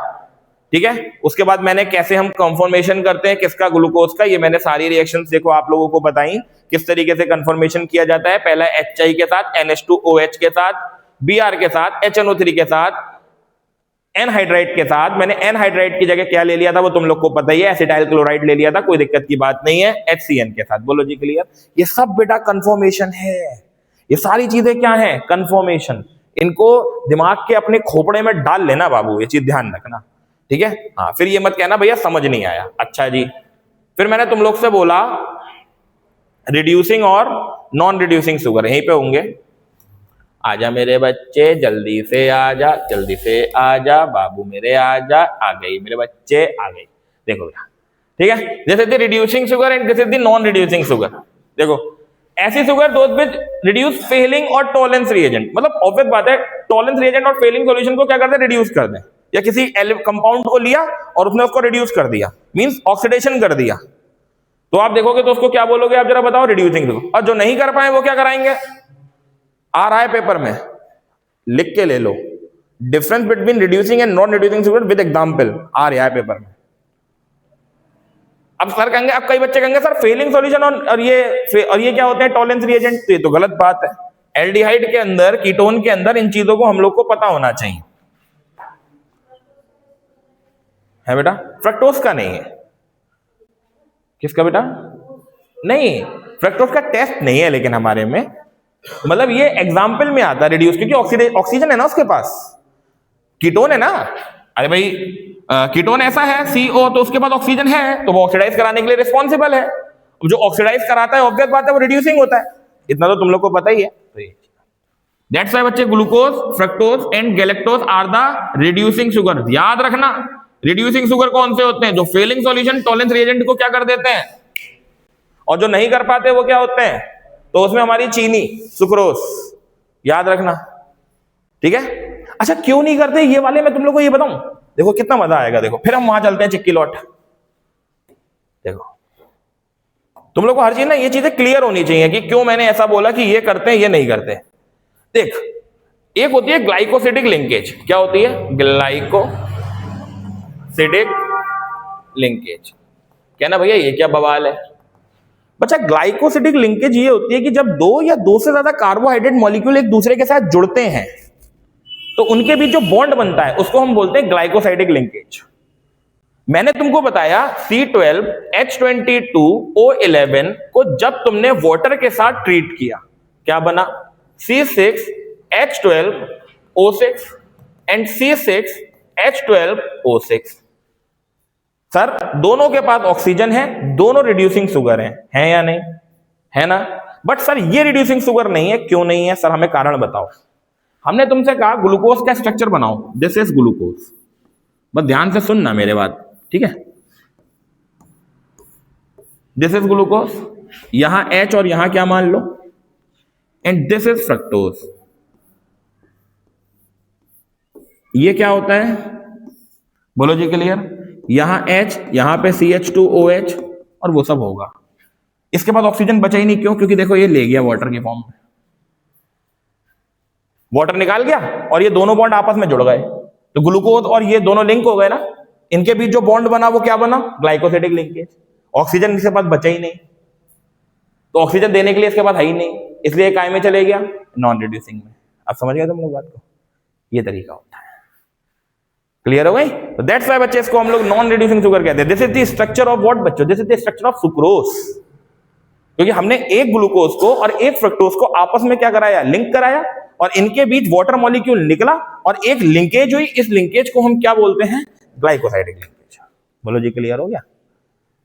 ठीक है। उसके बाद मैंने कैसे हम कंफर्मेशन करते हैं किसका? ग्लूकोज का। ये मैंने सारी रिएक्शंस देखो आप लोगों को बताई, किस तरीके से कंफर्मेशन किया जाता है। पहला HI के साथ, NH2OH के साथ, Br के साथ, HNO3 के साथ, एनहाइड्राइड के साथ। मैंने एनहाइड्राइड की जगह क्या ले लिया था वो तुम लोग को पता ही है, एसिटाइल क्लोराइड ले लिया था, कोई दिक्कत की बात नहीं है। HCN के साथ। बोलो जी क्लियर। ये सब बेटा कंफर्मेशन है। ये सारी चीजें क्या है? कंफर्मेशन। इनको दिमाग के अपने खोपड़े में डाल लेना बाबू, ये चीज ध्यान रखना, ठीक है। हाँ, फिर ये मत कहना भैया समझ नहीं आया। अच्छा जी, फिर मैंने तुम लोग से बोला रिड्यूसिंग और नॉन रिड्यूसिंग शुगर यहीं पे होंगे। आजा मेरे बच्चे, जल्दी से आजा, जल्दी से आजा बाबू मेरे, आजा। आ गई मेरे बच्चे, आ गई। देखो बेटा, ठीक है। This is the reducing sugar and this is the non reducing sugar. देखो ऐसी sugar those which reduce Fehling और टॉलरेंस रिएजेंट, मतलब ऑब्वियस बात है टॉलरेंस रिएजेंट और फेलिंग सॉल्यूशन को क्या करते हैं, रिड्यूस कर दें, या किसी कंपाउंड को लिया और उसने उसको रिड्यूस कर दिया, मींस ऑक्सीडेशन कर दिया, तो आप देखोगे तो उसको क्या बोलोगे आप जरा बताओ, रिड्यूसिंग। और जो नहीं कर पाए वो क्या कराएंगे, आ रहा है पेपर में, लिख के ले लो, difference between reducing and non reducing sugar with example, आ रहा है पेपर में। अब सर कहेंगे, अब कई बच्चे कहेंगे सर फेलिंग सॉल्यूशन और ये क्या होते हैं, टॉलरेंस रिएजेंट, तो ये तो गलत बात है। एल्डिहाइड के अंदर, कीटोन के अंदर इन चीजों को हम लोग को पता होना चाहिए, है बेटा। फ्रक्टोज का नहीं है, किसका बेटा, नहीं फ्रक्टोज का टेस्ट नहीं है, लेकिन हमारे में मतलब ये एग्जाम्पल में आता है रिड्यूस, क्योंकि ऑक्सीजन है ना उसके पास, कीटोन है ना, अरे भाई कीटोन ऐसा है CO, तो उसके पास ऑक्सीजन है, तो वो ऑक्सीडाइज कराने के लिए रिस्पॉन्सिबल है। जो ऑक्सीडाइज कराता है ऑब्वियस बात है वो रिड्यूसिंग होता है, इतना तो तुम लोग को पता ही है। तो दैट्स व्हाई बच्चे glucose, fructose and galactose are the reducing sugar. याद रखना, रिड्यूसिंग शुगर कौन से होते हैं, जो फेलिंग सॉल्यूशन टॉलरेंस रिएजेंट को क्या कर देते हैं, और जो नहीं कर पाते वो क्या होते हैं, तो उसमें हमारी चीनी, सुक्रोज, याद रखना, ठीक है। अच्छा क्यों नहीं करते ये वाले, मैं तुम लोग को ये बताऊं, देखो कितना मजा आएगा, देखो फिर हम वहां चलते हैं चिक्की लॉट। देखो तुम लोग को हर चीज ना ये चीजें क्लियर होनी चाहिए कि क्यों मैंने ऐसा बोला कि ये करते हैं ये नहीं करते। देख, एक होती है ग्लाइकोसिडिक लिंकेज, क्या होती है, ग्लाइकोसिडिक लिंकेज। कहना भैया ये क्या बवाल है, बच्चा ग्लाइकोसिडिक लिंकेज ये होती है कि जब दो या दो से ज्यादा कार्बोहाइड्रेट मॉलिक्यूल एक दूसरे के साथ जुड़ते हैं तो उनके बीच जो बॉन्ड बनता है उसको हम बोलते हैं ग्लाइकोसाइडिक लिंकेज। मैंने तुमको बताया C12H22O11 को जब तुमने वाटर के साथ ट्रीट किया क्या बना, C6H12O6 एंड C6H12O6। सर दोनों के पास ऑक्सीजन है, दोनों रिड्यूसिंग शुगर है या नहीं, है ना। बट सर ये रिड्यूसिंग शुगर नहीं है, क्यों नहीं है सर, हमें कारण बताओ। हमने तुमसे कहा ग्लूकोज का स्ट्रक्चर बनाओ, दिस इज ग्लूकोज, बस ध्यान से सुनना मेरे बात, ठीक है। दिस इज ग्लूकोज, यहां H और यहां क्या मान लो, एंड दिस इज फ्रक्टोज। ये क्या होता है, बोलो जी क्लियर, यहां H, यहां पे CH2OH और वो सब होगा। इसके बाद ऑक्सीजन बचा ही नहीं, क्यों, क्योंकि देखो ये ले गया वाटर के फॉर्म में, वाटर निकाल गया और ये दोनों बॉन्ड आपस में जुड़ गए, तो ग्लूकोज और ये दोनों लिंक हो गए ना, इनके बीच जो बॉन्ड बना वो क्या बना, ग्लाइकोसिडिक लिंकेज। ऑक्सीजन इसके पास बचा ही नहीं, तो ऑक्सीजन देने के लिए इसके पास है ही नहीं, इसलिए काय में चले गया, नॉन रिड्यूसिंग में। आप समझ गए तुम लोग बात को, ये तरीका होता है, क्लियर हो गई। तो दैट्स व्हाई बच्चे इसको हम लोग नॉन रिड्यूसिंग शुगर कहते हैं। This is the structure of what बच्चों, this is the structure of sucrose, क्योंकि हमने एक ग्लूकोज को और एक फ्रक्टोज को आपस में क्या कराया, लिंक कराया, और इनके बीच वाटर मॉलिक्यूल निकला और एक लिंकेज हुई, इस लिंकेज को हम क्या बोलते हैं, ग्लाइकोसाइडिक लिंकेज। बोलो जी क्लियर हो गया,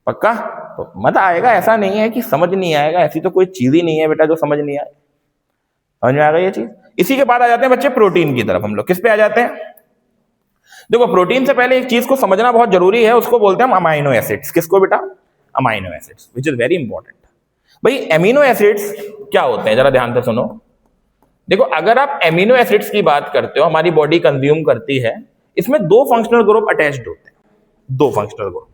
पक्का। तो मजा आएगा, ऐसा नहीं है कि समझ नहीं आएगा, ऐसी तो कोई चीज ही नहीं है बेटा जो समझ नहीं आए, समझ में आ गई ये चीज। इसी के बाद आ जाते हैं बच्चे प्रोटीन की तरफ, हम लोग किस पे आ जाते हैं, देखो प्रोटीन से पहले एक चीज को समझना बहुत जरूरी है, उसको बोलते हैं हम अमाइनो एसिड्स। किसको बेटा, amino acids, which is very important. भाई एमिनो एसिड्स क्या होते हैं, जरा ध्यान से सुनो। देखो अगर आप एमिनो एसिड्स की बात करते हो, हमारी बॉडी कंज्यूम करती है, इसमें दो फंक्शनल ग्रुप अटैच्ड होते हैं, दो फंक्शनल ग्रुप,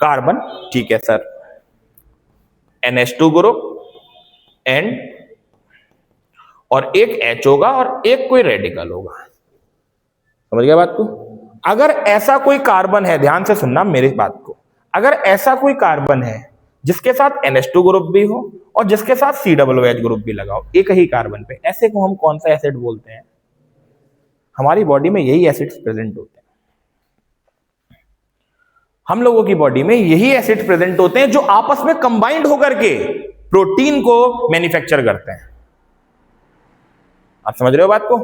कार्बन, ठीक है सर, NH2 ग्रुप एंड, और एक H होगा और एक कोई रेडिकल होगा, समझ गया बात को। अगर ऐसा कोई कार्बन है, ध्यान से सुनना मेरी बात को, अगर ऐसा कोई कार्बन है जिसके साथ NH2 ग्रुप भी हो और जिसके साथ COOH ग्रुप भी लगाओ एक ही कार्बन पे, ऐसे को हम कौन सा एसिड बोलते हैं, हमारी बॉडी में यही एसिड्स प्रेजेंट होते हैं, हम लोगों की बॉडी में यही एसिड प्रेजेंट होते हैं जो आपस में कंबाइंड होकर के प्रोटीन को मैन्युफैक्चर करते हैं। आप समझ रहे हो बात को,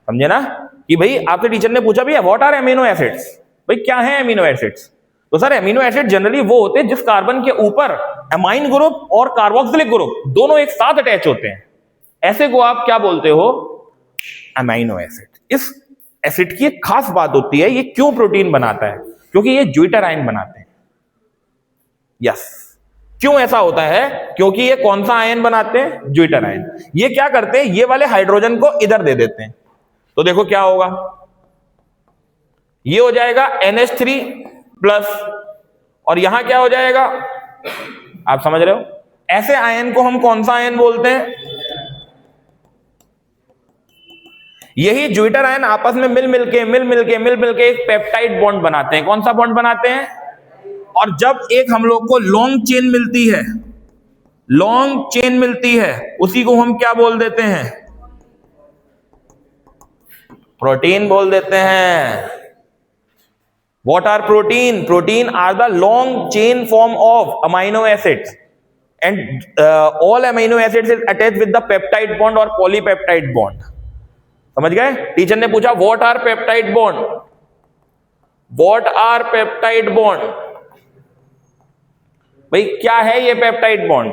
समझे ना, कि भाई आपके टीचर ने पूछा भैया व्हाट आर एमिनो एसिड्स, भाई क्या है एमिनो एसिड्स, तो सर एमिनो एसिड जनरली वो होते हैं जिस कार्बन के ऊपर एमाइन ग्रुप और कार्बोक्सिलिक ग्रुप दोनों एक साथ अटैच होते हैं, ऐसे को आप क्या बोलते हो, अमाइनो एसिड। इस एसिड की एक खास बात होती है, ये क्यों प्रोटीन बनाता है, क्योंकि ये ज्विटर आयन बनाते हैं, यस, क्यों ऐसा होता है? क्योंकि ये कौन सा आयन बनाते हैं? Zwitter ion. ये क्या करते हैं? ये वाले हाइड्रोजन को इधर दे देते हैं। तो देखो क्या होगा, ये हो जाएगा NH3 प्लस, और यहां क्या हो जाएगा? आप समझ रहे हो? ऐसे आयन को हम कौन सा आयन बोलते हैं? यही ज्विटर आयन आपस में मिल मिलके एक पेप्टाइड बॉन्ड बनाते हैं। कौन सा बॉन्ड बनाते हैं? और जब एक हम लोग को लॉन्ग चेन मिलती है, उसी को हम क्या बोल देते हैं? प्रोटीन बोल देते हैं। What are protein? Protein are the long chain form of amino acids, and all amino acids is attached with the peptide bond or polypeptide bond. समझ गए? टीचर ने पूछा what are peptide bond? What are peptide bond? भाई क्या है ये peptide bond?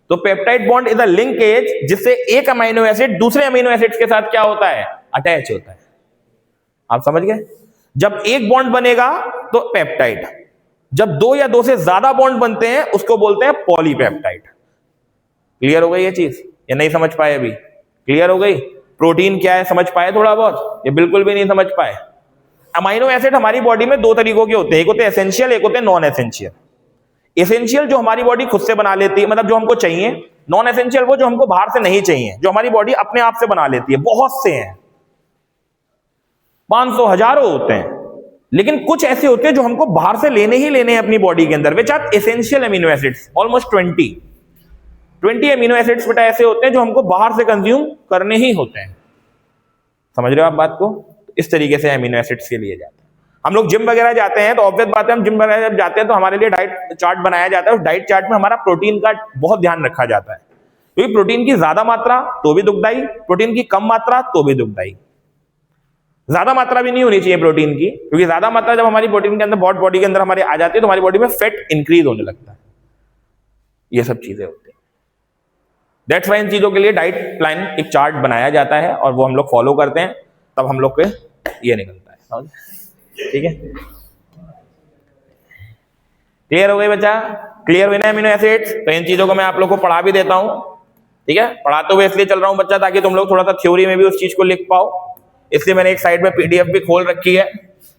तो peptide bond is a linkage जिससे एक अमीनो एसिड दूसरे अमीनो एसिड्स के साथ क्या होता है? अटैच होता है। आप समझ गए? जब एक बॉन्ड बनेगा तो पेप्टाइड, जब दो या दो से ज्यादा बॉन्ड बनते हैं उसको बोलते हैं पॉलीपेप्टाइड। क्लियर हो गई ये चीज या नहीं समझ पाए? अभी क्लियर हो गई? प्रोटीन क्या है समझ पाए थोड़ा बहुत? ये बिल्कुल भी नहीं समझ पाए। अमीनो एसिड हमारी बॉडी में दो तरीकों के होते हैं, एक होते हैं एसेंशियल, एक होते हैं नॉन एसेंशियल। एसेंशियल जो हमारी बॉडी खुद से बना लेती है, मतलब जो हमको चाहिए। नॉन एसेंशियल वो जो हमको बाहर से नहीं चाहिए, जो हमारी बॉडी अपने आप से बना लेती है। बहुत से हैं, 500 हजारों होते हैं, लेकिन कुछ ऐसे होते हैं जो हमको बाहर से लेने ही लेने हैं अपनी बॉडी के अंदर। Which are essential amino acids, almost 20 amino acids बेटा ऐसे होते हैं जो हमको बाहर से कंज्यूम करने ही होते हैं। समझ रहे हो आप बात को? इस तरीके से अमीनो एसिड्स के लिए जाते हैं। हम लोग जिम वगैरह जाते हैं तो ऑब्वियस बात है, हम जिम वगैरह जब जाते हैं तो हमारे लिए डाइट चार्ट बनाया जाता है। उस डाइट चार्ट में हमारा प्रोटीन का बहुत ध्यान रखा जाता है, क्योंकि प्रोटीन की ज्यादा मात्रा तो भी दुखदाई, प्रोटीन की कम मात्रा तो भी दुखदाई। ज्यादा मात्रा भी नहीं होनी चाहिए प्रोटीन की, क्योंकि ज्यादा मात्रा जब हमारी प्रोटीन के अंदर बॉडी के अंदर हमारे आ जाती है तो हमारी बॉडी में फैट इंक्रीज होने लगता है। ये सब चीजें होती है। दैट्स वाई इन चीजों के लिए डाइट प्लान एक चार्ट बनाया जाता है और वो हम लोग फॉलो करते हैं, तब हम लोग के ये निकलता है। ठीक है, क्लियर हो गई बच्चा? क्लियर हुई ना अमीनो एसिड्स? तो इन चीजों को मैं आप लोग को पढ़ा भी देता हूं। ठीक है, पढ़ाते हुए इसलिए चल रहा हूं बच्चा ताकि तुम लोग थोड़ा सा थ्योरी में भी उस चीज को लिख पाओ। इसलिए मैंने एक साइड में PDF भी खोल रखी है।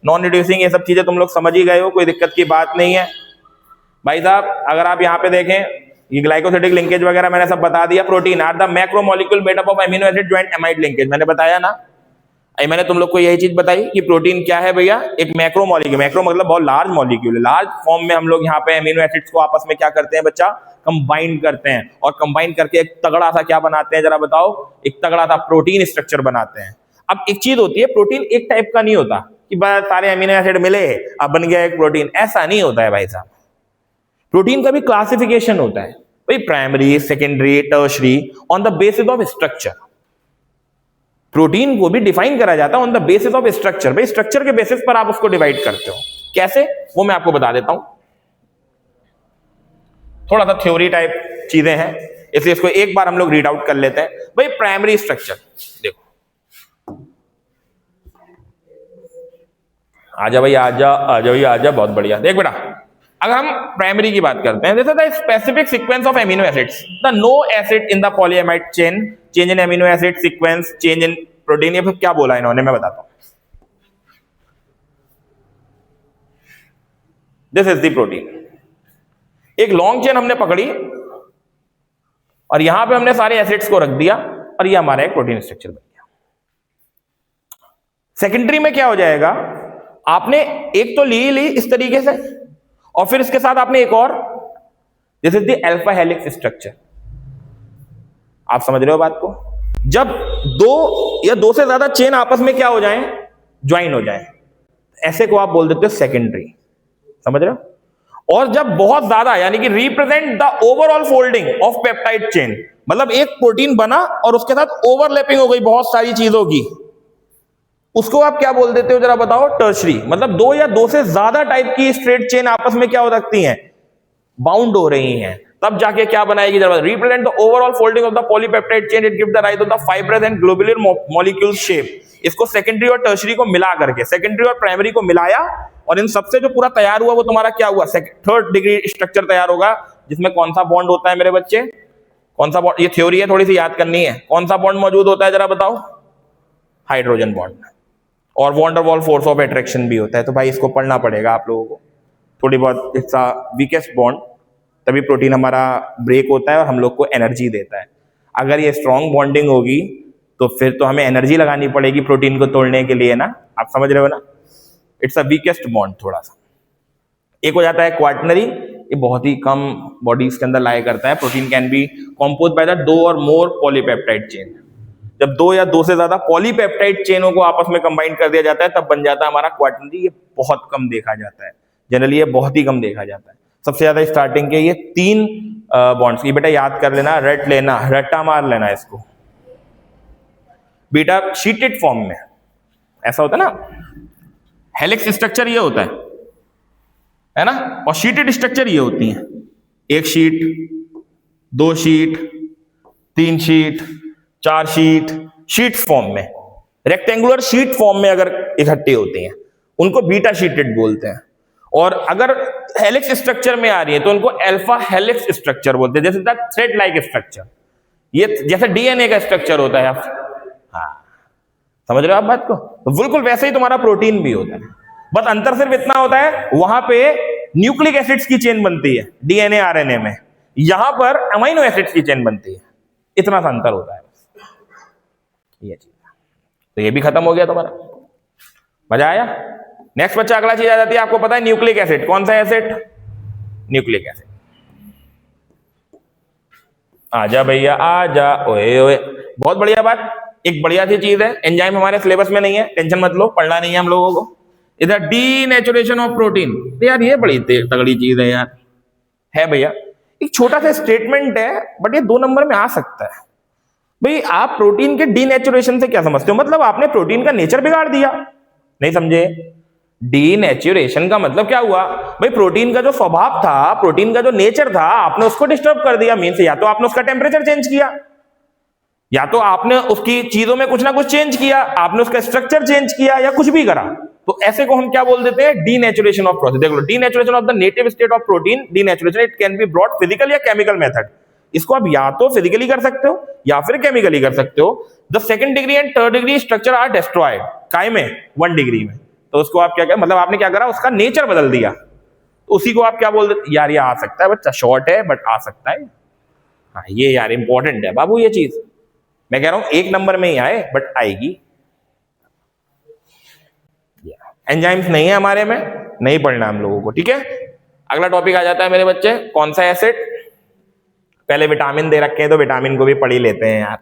नॉन रिड्यूसिंग ये सब चीजें तुम लोग समझ ही गए हो, कोई दिक्कत की बात नहीं है भाई साहब। अगर आप यहाँ पे देखें, ये ग्लाइकोसिडिक लिंकेज वगैरह मैंने सब बता दिया। Protein are the macromolecule made up of amino acid joint amide linkage, मैंने बताया ना। मैंने तुम लोग को यही चीज बताई कि प्रोटीन क्या है भैया? एक मैक्रो मॉलिक्यूल। मैक्रो मतलब बहुत लार्ज मॉलिक्यूल है। लार्ज फॉर्म में हम लोग यहाँ पे अमीनो एसिड्स को आपस में क्या करते हैं बच्चा? कंबाइन करते हैं, और कंबाइन करके एक तगड़ा सा क्या बनाते हैं जरा बताओ? एक तगड़ा सा प्रोटीन स्ट्रक्चर बनाते हैं। अब एक चीज होती है, प्रोटीन एक टाइप का नहीं होता कि बस सारे अमीनो एसिड मिले अब बन गया एक प्रोटीन। ऐसा नहीं होता है भाई साहब। प्रोटीन का भी क्लासिफिकेशन होता है भाई, primary, secondary, tertiary, on the basis of structure. Protein को भी डिफाइन करा जाता है on the basis of structure. भाई स्ट्रक्चर के बेसिस पर आप उसको डिवाइड करते हो। कैसे? वो मैं आपको बता देता हूं। थोड़ा सा थ्योरी टाइप चीजें हैं, इसलिए इसको एक बार हम लोग रीड आउट कर लेते हैं। भाई प्राइमरी स्ट्रक्चर देखो, आजा भाई आजा, आजा भाई आजा, बहुत बढ़िया। देख बेटा, अगर हम प्राइमरी की बात करते हैं, this is the specific sequence of amino acids, the no acid in the polyamide chain, change in amino acid sequence, change in protein. ये फिर क्या बोला इन्होंने, मैं बताता हूं। This is the protein. एक लॉन्ग चेन हमने पकड़ी और यहां पे हमने सारे एसिड्स को रख दिया और ये हमारा एक प्रोटीन स्ट्रक्चर बन गया। सेकेंडरी में क्या हो जाएगा? आपने एक तो ली इस तरीके से, और फिर इसके साथ आपने एक और, this is the alpha helix structure. आप समझ रहे हो बात को? जब दो या दो से ज्यादा चेन आपस में क्या हो जाएं? ज्वाइन हो जाएं, ऐसे को आप बोल देते हो सेकेंडरी। समझ रहे हो? और जब बहुत ज्यादा, यानी कि represent the overall folding of peptide chain, मतलब एक प्रोटीन बना और उसके साथ ओवरलैपिंग हो गई बहुत सारी चीजों की, उसको आप क्या बोल देते हो जरा बताओ? टर्शरी। मतलब दो या दो से ज्यादा टाइप की स्ट्रेट चेन आपस में क्या हो सकती हैं? बाउंड हो रही हैं, तब जाके क्या बनाएगी जरा? Represent the overall folding of the polypeptide chain, it give the rise of the fibrous and globular molecule shape. इसको सेकेंडरी और टर्शरी को मिला करके, सेकेंडरी और प्राइमरी को मिलाया, और इन सबसे जो पूरा तैयार हुआ वो तुम्हारा क्या हुआ? थर्ड डिग्री स्ट्रक्चर तैयार होगा, जिसमें कौन सा बॉन्ड होता है मेरे बच्चे, कौन सा बॉन्ड, ये थ्योरी है थोड़ी सी याद करनी है, कौन सा बॉन्ड मौजूद होता है जरा बताओ, हाइड्रोजन बॉन्ड। और वॉन डर वाल फोर्स ऑफ अट्रैक्शन भी होता है, तो भाई इसको पढ़ना पड़ेगा आप लोगों को थोड़ी बहुत। इट्स वीकेस्ट बॉन्ड, तभी प्रोटीन हमारा ब्रेक होता है और हम लोग को एनर्जी देता है। अगर ये स्ट्रॉन्ग बॉन्डिंग होगी तो फिर तो हमें एनर्जी लगानी पड़ेगी प्रोटीन को तोड़ने के लिए ना, आप समझ रहे हो ना। इट्स अ वीकेस्ट बॉन्ड थोड़ा सा। एक हो जाता है क्वार्टनरी, ये बहुत ही कम बॉडीज के अंदर लाया करता है। Protein can be composed by the 2 और मोर पॉलीपेप्टाइड चेन। जब 2 या 2 से ज्यादा पॉलीपेप्टाइड चेनों को आपस में कंबाइन कर दिया जाता है तब बन जाता है हमारा क्वार्टनरी। ये बहुत कम देखा जाता है, जनरली ये बहुत ही कम देखा जाता है। सबसे ज्यादा स्टार्टिंग के ये 3 बॉन्ड्स, ये बेटा याद कर लेना, रट लेना, रट्टा मार लेना इसको। बीटा शीटेड फॉर्म में ऐसा होता है ना, हेलिक्स स्ट्रक्चर ये होता है ना, और शीटेड स्ट्रक्चर ये होती है, 1 sheet, 2 sheet, 3 sheet, 4 sheet, sheets form में, रेक्टेंगुलर शीट फॉर्म में अगर इकट्ठी होती हैं उनको बीटा शीटेड बोलते हैं। और अगर हेलिक्स स्ट्रक्चर में आ रही है तो उनको अल्फा हेलिक्स स्ट्रक्चर बोलते हैं, जैसे थ्रेड लाइक स्ट्रक्चर, ये जैसे डीएनए का स्ट्रक्चर होता है। हाँ, समझ रहे हो आप बात को। तो बिल्कुल वैसे ही तुम्हारा प्रोटीन भी होता है, बस अंतर सिर्फ इतना होता है वहां पे न्यूक्लिक एसिड्स की चेन बनती है डीएनए आरएनए में, यहां पर अमीनो एसिड्स की चेन बनती है, इतना सा अंतर होता है बस, ये चीज। तो ये भी खत्म हो गया तुम्हारा, मजा आया। नेक्स्ट बच्चा अगला चीज आ जाती है, आपको पता है न्यूक्लिक एसिड, कौन सा एसिड, न्यूक्लिक एसिड। आजा भैया आजा, ओए ओए, बहुत बढ़िया बात। एक बढ़िया सी चीज है, एंजाइम हमारे सिलेबस में नहीं है, टेंशन मत लो, पढ़ना नहीं है हम लोगों को। इधर डीनेचुरेशन ऑफ प्रोटीन, यार ये बड़ी तगड़ी चीज है यार, है भैया। एक छोटा सा स्टेटमेंट है बट ये 2 नंबर में आ सकता है। भाई आप प्रोटीन के डीनेचुरेशन से क्या समझते हो, मतलब आपने प्रोटीन का नेचर बिगाड़ दिया, नहीं समझे। डीनेचुरेशन का मतलब क्या हुआ, भाई प्रोटीन का जो स्वभाव था, प्रोटीन का जो नेचर था, आपने उसको डिस्टर्ब कर दिया। मीन्स या तो आपने उसका टेम्परेचर चेंज किया, या तो आपने उसकी चीजों में कुछ ना कुछ चेंज किया, आपने उसका स्ट्रक्चर चेंज किया, या कुछ भी करा। तो ऐसे को हम क्या बोल देते हैं, डीनेचुरेशन ऑफ प्रोसेस। देख लो, denaturation of the native state of protein, denaturation it can be brought physical या केमिकल मेथड। इसको आप या तो फिजिकली कर सकते हो या फिर केमिकली कर सकते हो। The second degree and third degree structure are destroyed, काय में, 1 डिग्री में। तो उसको आप क्या करें, मतलब आपने क्या करा, उसका नेचर बदल दिया, तो उसी को आप क्या बोल देते, यार ये आ सकता है बच्चा, शॉर्ट है बट आ सकता है। हाँ ये यार इंपॉर्टेंट है बाबू, ये चीज मैं कह रहा हूं 1 नंबर में ही आए बट आएगी। एंजाइम्स नहीं है हमारे में, नहीं पढ़ना हम लोगों को, ठीक है। अगला टॉपिक आ जाता है मेरे बच्चे, कौन सा एसिड। पहले विटामिन दे रखे हैं तो विटामिन को भी पढ़ ही लेते हैं यार,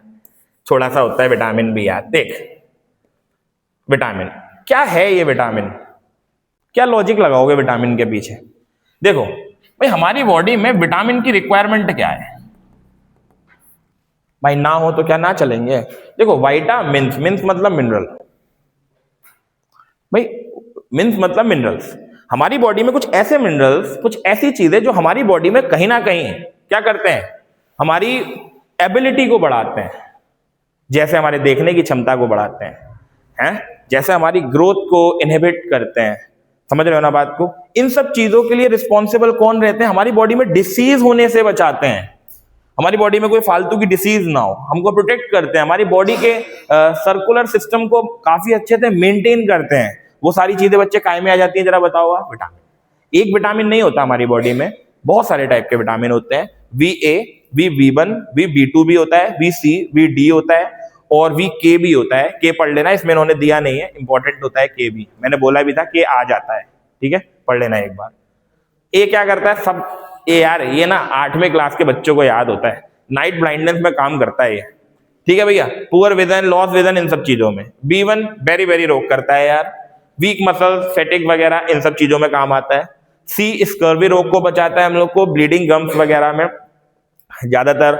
थोड़ा सा होता है विटामिन भी यार। देख विटामिन क्या है, ये विटामिन क्या लॉजिक लगाओगे विटामिन के पीछे। देखो भाई हमारी बॉडी में विटामिन की रिक्वायरमेंट क्या है, भाई ना हो तो क्या ना चलेंगे। देखो विटामिन्स, मिन्स मतलब मिनरल, भाई मिन्स मतलब मिनरल्स। हमारी बॉडी में कुछ ऐसे मिनरल्स, कुछ ऐसी चीजें जो हमारी बॉडी में कहीं ना कहीं क्या करते हैं, हमारी एबिलिटी को बढ़ाते हैं। जैसे हमारे देखने की क्षमता को बढ़ाते हैं, जैसे हमारी ग्रोथ को इनहिबिट करते हैं, समझ रहे हो ना बात को। इन सब चीजों के लिए रिस्पॉन्सिबल कौन रहते हैं, हमारी बॉडी में डिसीज होने से बचाते हैं, हमारी बॉडी में कोई फालतू की डिसीज ना हो, हमको प्रोटेक्ट करते हैं, हमारी बॉडी के सर्कुलर सिस्टम को काफी अच्छे से मेंटेन करते हैं। वो सारी चीजें बच्चे काय में आ जाती हैं, जरा बताओ आप। विटामिन, एक विटामिन नहीं होता हमारी बॉडी में, बहुत सारे टाइप के विटामिन होते हैं। VA, VB1, VB2 भी होता है, VC, VD होता है और VK भी होता है। K पढ़ लेना, इसमें इन्होंने दिया नहीं है, इंपॉर्टेंट होता है K भी, मैंने बोला भी था K आ जाता है, ठीक है, पढ़ लेना एक बार। A क्या करता है, सब ए यार ये ना 8वीं क्लास के बच्चों को याद होता है, नाइट ब्लाइंडनेस में काम करता है ये, ठीक है भैया, पुअर विजन, लॉस विजन, इन सब चीजों में। B1 वेरी वेरी रोक करता है यार, वीक मसल, फैटिग वगैरह इन सब चीजों में काम आता है। C स्कर्वी रोग को बचाता है हम लोग को, ब्लीडिंग गम्स वगैरह में ज्यादातर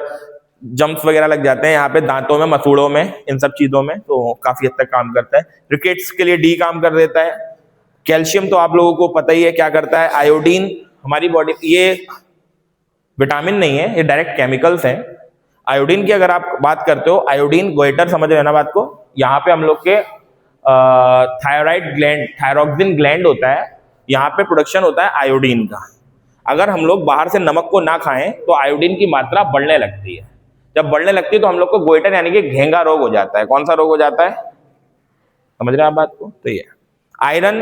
जम्प्स वगैरह लग जाते हैं यहाँ पे दांतों में, मसूड़ों में, इन सब चीजों में, तो काफी हद तक काम करता है। रिकेट्स के लिए D काम कर देता है। कैल्शियम तो आप लोगों को पता ही है क्या करता है। आयोडीन हमारी बॉडी, ये विटामिन नहीं है, ये डायरेक्ट केमिकल्स हैं। आयोडीन की अगर आप बात करते हो, आयोडीन गोइटर, समझ रहे हो ना बात को। यहाँ पे हम लोग के थायराइड ग्लैंड, थायरॉक्सिन ग्लैंड होता है, यहाँ पे प्रोडक्शन होता है आयोडीन का। अगर हम लोग बाहर से नमक को ना खाएं तो आयोडीन की मात्रा बढ़ने लगती है। जब बढ़ने लगती है तो हम लोग को गोइटर यानी कि घेंगा रोग हो जाता है। कौन सा रोग हो जाता है, समझ रहे हैं आप बात को? तो ये iron,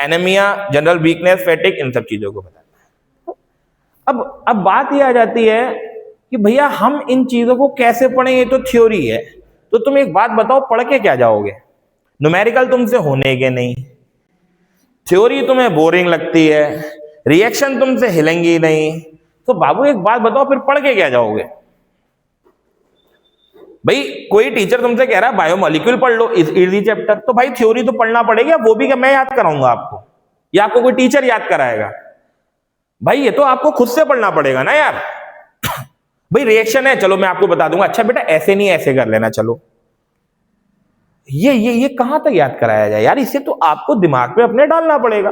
anaemia, general weakness, fatigue, इन सब चीजों को बताता है। अब बात ये आ जाती है कि भैया हम इन चीजों को कैसे पढ़ें, ये तो थ्योरी है। तो तुम एक बात बताओ, पढ़ के क्या जाओगे? न्यूमेरिकल तुमसे होने के नहीं, थ्योरी तुम्हें बोरिंग लगती है, रिएक्शन तुमसे हिलेंगी नहीं, तो बाबू एक बात बताओ, फिर पढ़ के क्या जाओगे? भाई कोई टीचर तुमसे कह रहा है बायोमोलिक्यूल पढ़ लो, इजी चैप्टर, तो भाई थ्योरी तो पढ़ना पड़ेगा। वो भी क्या मैं याद कराऊंगा आपको, या आपको कोई टीचर याद कराएगा? भाई ये तो आपको खुद से पढ़ना पड़ेगा ना यार। भाई रिएक्शन है, चलो मैं आपको बता दूंगा, अच्छा बेटा ऐसे नहीं ऐसे कर लेना, चलो। ये कहां तक याद कराया जाए यार? इसे तो आपको दिमाग पे अपने डालना पड़ेगा।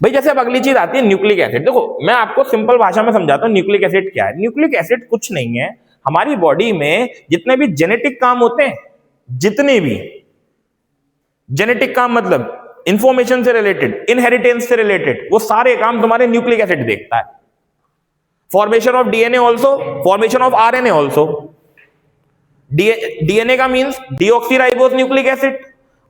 भाई जैसे अब अगली चीज आती है न्यूक्लिक एसिड। देखो मैं आपको सिंपल भाषा में समझाता हूं न्यूक्लिक एसिड क्या है। न्यूक्लिक एसिड कुछ नहीं है, हमारी बॉडी में जितने भी जेनेटिक काम होते हैं, जितने भी जेनेटिक काम मतलब इंफॉर्मेशन से रिलेटेड, इनहेरिटेंस से रिलेटेड, वो सारे काम तुम्हारे न्यूक्लिक एसिड देखता है। Formation of DNA also, formation of RNA also. DNA का means deoxyribose nucleic acid,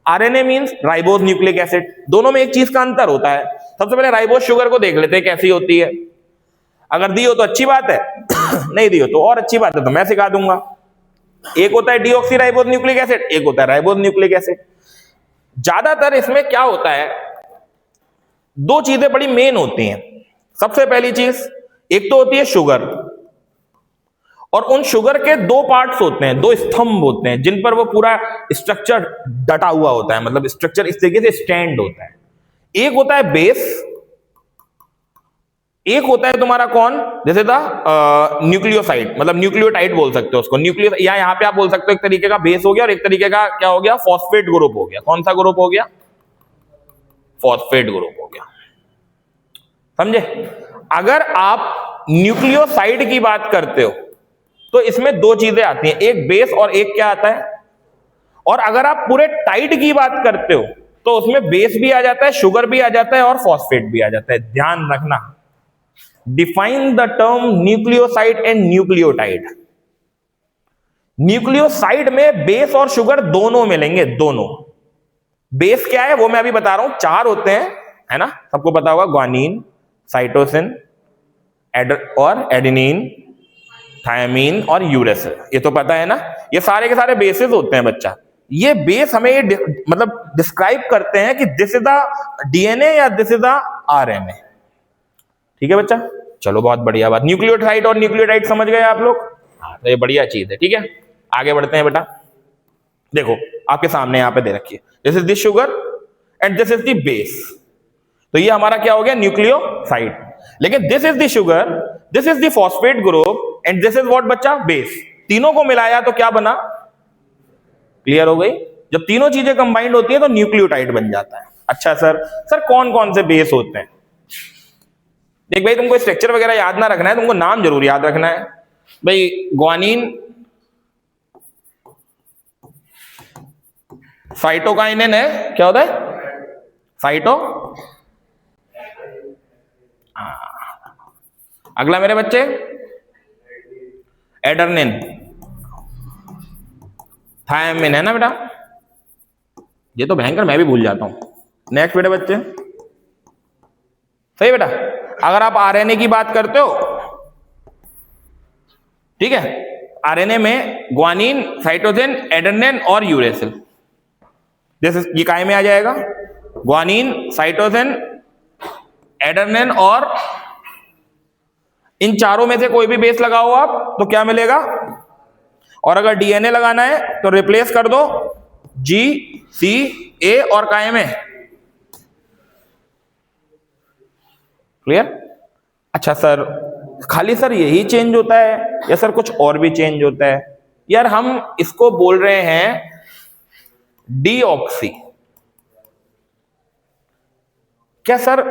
RNA means ribose nucleic acid. दोनों में एक चीज का अंतर होता है। सबसे पहले राइबोज शुगर को देख लेते हैं कैसी होती है। अगर दी हो तो अच्छी बात है, नहीं दी हो तो और अच्छी बात है, तो मैं सिखा दूंगा। एक होता है डीऑक्सीराइबोज न्यूक्लिक एसिड, एक होता है राइबोज न्यूक्लिक एसिड। ज्यादातर इसमें क्या होता है, दो चीजें बड़ी मेन होती हैं। सबसे पहली चीज, एक तो होती है शुगर, और उन शुगर के दो पार्ट्स होते हैं, दो स्तंभ होते हैं, जिन पर वो पूरा स्ट्रक्चर डटा हुआ होता है, मतलब स्ट्रक्चर इस तरीके से स्टैंड होता है। एक होता है बेस, एक होता है तुम्हारा कौन, जैसे द न्यूक्लियोसाइड, मतलब न्यूक्लियोटाइड बोल सकते हो उसको। न्यूक्लियो या यहाँ पे आप बोल सकते हो एक तरीके का बेस हो गया, और एक तरीके का क्या हो गया, फॉस्फेट ग्रुप हो गया। कौन सा ग्रुप हो गया? फॉस्फेट ग्रुप हो गया। समझे? अगर आप न्यूक्लियोसाइड की बात करते हो तो इसमें दो चीजें आती हैं, एक बेस और एक क्या आता है। और अगर आप पूरे टाइड की बात करते हो तो उसमें बेस भी आ जाता है, शुगर भी आ जाता है, और फॉस्फेट भी आ जाता है। ध्यान रखना, define the term nucleoside and nucleotide. Nucleoside में बेस और शुगर दोनों मिलेंगे, दोनों। बेस क्या है वो मैं अभी बता रहा हूं, चार होते हैं, है ना, सबको पता होगा, ग्वानिन, साइटोसिन, और एडेनिन, थायमीन और यूरेसिल, ये तो पता है ना। ये सारे के सारे बेसिस होते हैं बच्चा। ये बेस हमें ये मतलब डिस्क्राइब करते हैं कि दिस इज द डीएनए या दिस इज द आरएनए। ठीक है बच्चा, चलो बहुत बढ़िया बात। न्यूक्लियोटाइड और न्यूक्लियोटाइड समझ गए आप लोग? हाँ, तो ये बढ़िया चीज है। ठीक है, आगे बढ़ते हैं बेटा। देखो आपके सामने यहां पे दे रखी है, this is the sugar and this is the base. तो ये हमारा क्या हो गया, न्यूक्लियोसाइड। लेकिन this is the sugar, this is the phosphate group and this is what बच्चा, बेस। तीनों को मिलाया तो क्या बना? क्लियर हो गई? जब तीनों चीजें कंबाइंड होती है तो न्यूक्लियोटाइड बन जाता है। अच्छा सर कौन कौन से बेस होते हैं? देख भाई, तुमको स्ट्रक्चर वगैरह याद ना रखना है, तुमको नाम जरूर याद रखना है। भाई ग्वानिन साइटोकाइनेन है, क्या होता है? साइटो। अगला मेरे बच्चे, एडर्निन, थायमिन, है ना बेटा? ये तो भयंकर, मैं भी भूल जाता हूं। नेक्स्ट बेटा बच्चे, सही बेटा। अगर आप आरएनए की बात करते हो, ठीक है, आरएनए में ग्वानिन, साइटोसिन, एडेनिन और यूरेसिल। जैसे ये काय में आ जाएगा, ग्वानिन, साइटोसिन, एडेनिन, और इन चारों में से कोई भी बेस लगाओ आप तो क्या मिलेगा? और अगर डीएनए लगाना है तो रिप्लेस कर दो जी, सी, ए और काय में। क्लियर? अच्छा सर, खाली सर यही चेंज होता है या सर कुछ और भी चेंज होता है? यार हम इसको बोल रहे हैं डीऑक्सी। क्या सर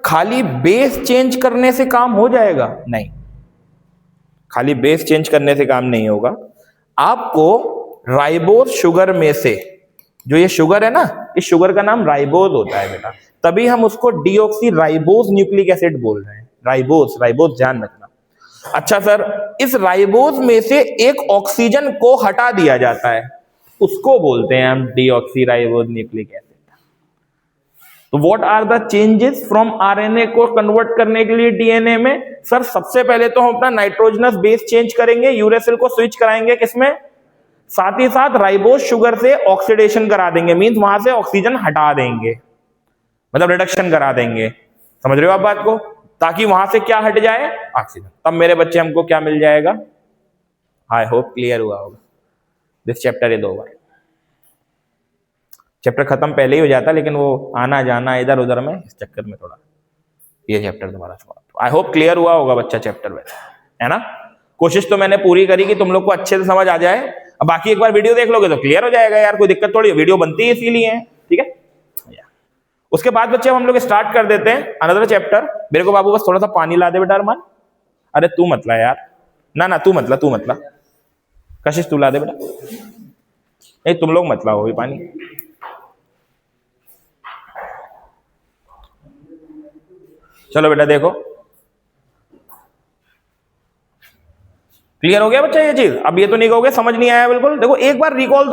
खाली बेस चेंज करने से काम हो जाएगा? नहीं, खाली बेस चेंज करने से काम नहीं होगा। आपको राइबोज शुगर में से, जो ये शुगर है ना, इस शुगर का नाम राइबोज होता है बेटा, तभी हम उसको डीऑक्सी राइबोज न्यूक्लिक एसिड बोल रहे हैं। राइबोज, राइबोज ध्यान रखना। अच्छा सर, इस राइबोज में से एक ऑक्सीजन को हटा दिया जाता है, उसको बोलते हैं हम डीऑक्सी राइबोज न्यूक्लिक एसिड। तो what are the changes from RNA को कन्वर्ट करने के लिए डीएनए में? सर सबसे पहले तो हम अपना नाइट्रोजनस बेस चेंज करेंगे, यूरेसिल को स्विच कराएंगे किसमें? साथ ही साथ राइबोज शुगर से ऑक्सीडेशन करा देंगे, मींस वहां से ऑक्सीजन हटा देंगे, मतलब रिडक्शन करा देंगे। समझ रहे हो आप बात को? ताकि वहां से क्या हट जाए? ऑक्सीजन। तब मेरे बच्चे हमको क्या मिल जाएगा? आई होप क्लियर हुआ होगा। This chapter is over. Chapter खत्म पहले ही हो जाता, लेकिन वो आना जाना इधर उधर में, इस चक्कर में थोड़ा ये चैप्टर तुम्हारा छोड़ा। आई होप क्लियर हुआ होगा बच्चा चैप्टर में, है ना? कोशिश तो मैंने पूरी करी कि तुम लोग को अच्छे से समझ आ जाए। अब बाकी एक बार वीडियो देख लोगे तो क्लियर हो जाएगा यार, कोई दिक्कत थोड़ी है, वीडियो बनती है इसीलिए है, ठीक है? उसके बाद बच्चे हम लोग स्टार्ट कर देते हैं अनदर चैप्टर। मेरे को बाबू बस थोड़ा सा पानी ला दे बेटा अरमान। अरे तू मत ला यार, ना तू मत ला। कशिश तू ला दे बेटा। नहीं तुम लोग मत लाओ भी पानी। चलो बेटा देखो, क्लियर हो गया बच्चा ये चीज? अब ये तो नहीं कहोगे समझ नहीं आया बिल्कुल। देखो एक बार रिकॉल